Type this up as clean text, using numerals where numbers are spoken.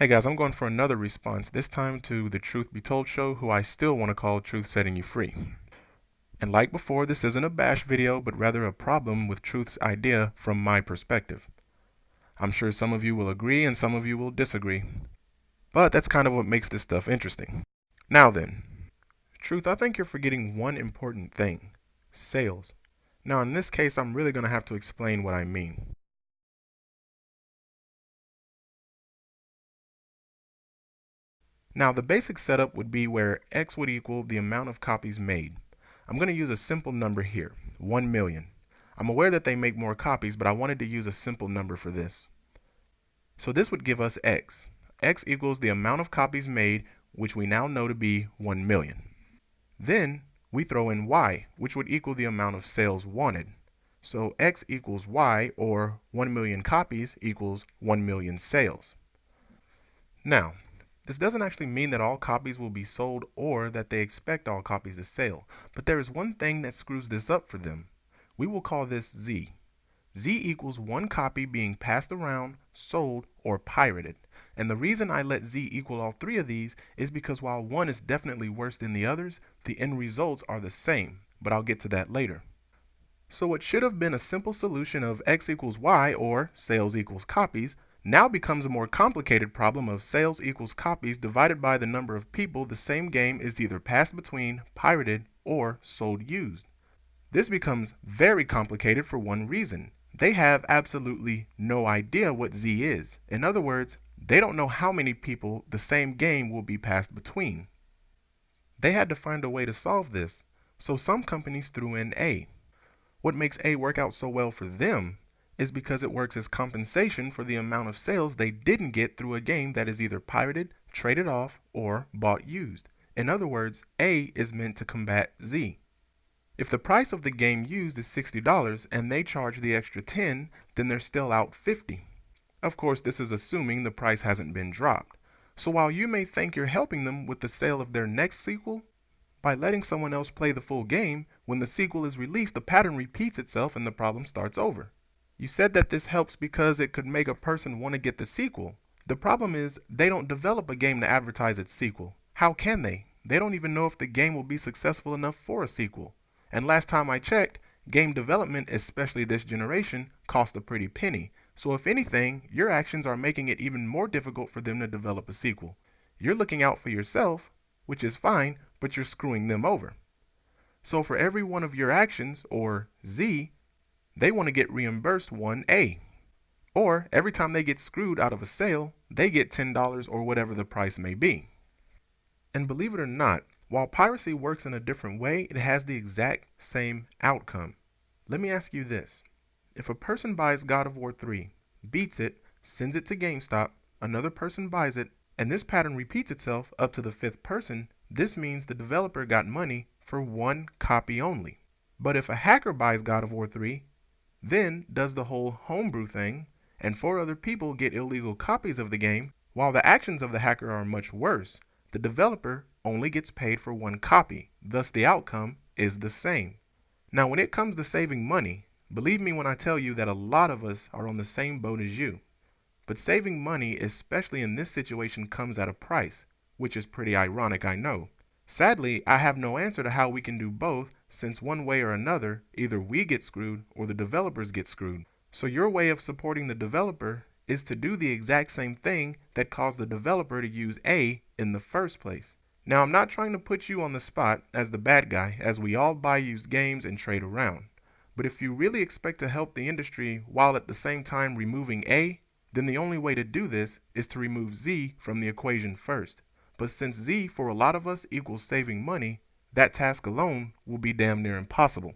Hey guys, I'm going for another response, this time to the Truth Be Told show, who I still want to call Truth Setting You Free. And like before, this isn't a bash video, but rather a problem with Truth's idea from my perspective. I'm sure some of you will agree and some of you will disagree, but that's kind of what makes this stuff interesting. Now then, Truth, I think you're forgetting one important thing: sales. Now in this case, I'm really going to have to explain what I mean. Now the basic setup would be where X would equal the amount of copies made. I'm going to use a simple number here, 1 million. I'm aware that they make more copies, but I wanted to use a simple number for this. So this would give us X. X equals the amount of copies made, which we now know to be 1 million. Then we throw in Y, which would equal the amount of sales wanted. So X equals Y, or 1 million copies equals 1 million sales. Now, this doesn't actually mean that all copies will be sold or that they expect all copies to sell, but there is one thing that screws this up for them. We will call this Z. Z equals one copy being passed around, sold, or pirated. And the reason I let Z equal all three of these is because while one is definitely worse than the others, the end results are the same, but I'll get to that later. So what should have been a simple solution of X equals Y, or sales equals copies, now becomes a more complicated problem of sales equals copies divided by the number of people the same game is either passed between, pirated, or sold used. This becomes very complicated for one reason. They have absolutely no idea what Z is. In other words, they don't know how many people the same game will be passed between. They had to find a way to solve this, so some companies threw in A. What makes A work out so well for them is because it works as compensation for the amount of sales they didn't get through a game that is either pirated, traded off, or bought used. In other words, A is meant to combat Z. If the price of the game used is $60 and they charge the extra 10, then they're still out 50. Of course, this is assuming the price hasn't been dropped. So while you may think you're helping them with the sale of their next sequel, by letting someone else play the full game, when the sequel is released, the pattern repeats itself and the problem starts over. You said that this helps because it could make a person want to get the sequel. The problem is they don't develop a game to advertise its sequel. How can they? They don't even know if the game will be successful enough for a sequel. And last time I checked, game development, especially this generation, cost a pretty penny. So if anything, your actions are making it even more difficult for them to develop a sequel. You're looking out for yourself, which is fine, but you're screwing them over. So for every one of your actions, or Z, they want to get reimbursed 1A. Or every time they get screwed out of a sale, they get $10 or whatever the price may be. And believe it or not, while piracy works in a different way, it has the exact same outcome. Let me ask you this. If a person buys God of War 3, beats it, sends it to GameStop, another person buys it, and this pattern repeats itself up to the 5th person, this means the developer got money for one copy only. But if a hacker buys God of War 3, then does the whole homebrew thing, and 4 other people get illegal copies of the game, while the actions of the hacker are much worse, the developer only gets paid for one copy, thus the outcome is the same. Now when it comes to saving money, believe me when I tell you that a lot of us are on the same boat as you. But saving money, especially in this situation, comes at a price, which is pretty ironic, I know. Sadly, I have no answer to how we can do both, since one way or another, either we get screwed or the developers get screwed. So your way of supporting the developer is to do the exact same thing that caused the developer to use A in the first place. Now, I'm not trying to put you on the spot as the bad guy, as we all buy used games and trade around. But if you really expect to help the industry while at the same time removing A, then the only way to do this is to remove Z from the equation first. But since Z for a lot of us equals saving money, that task alone will be damn near impossible.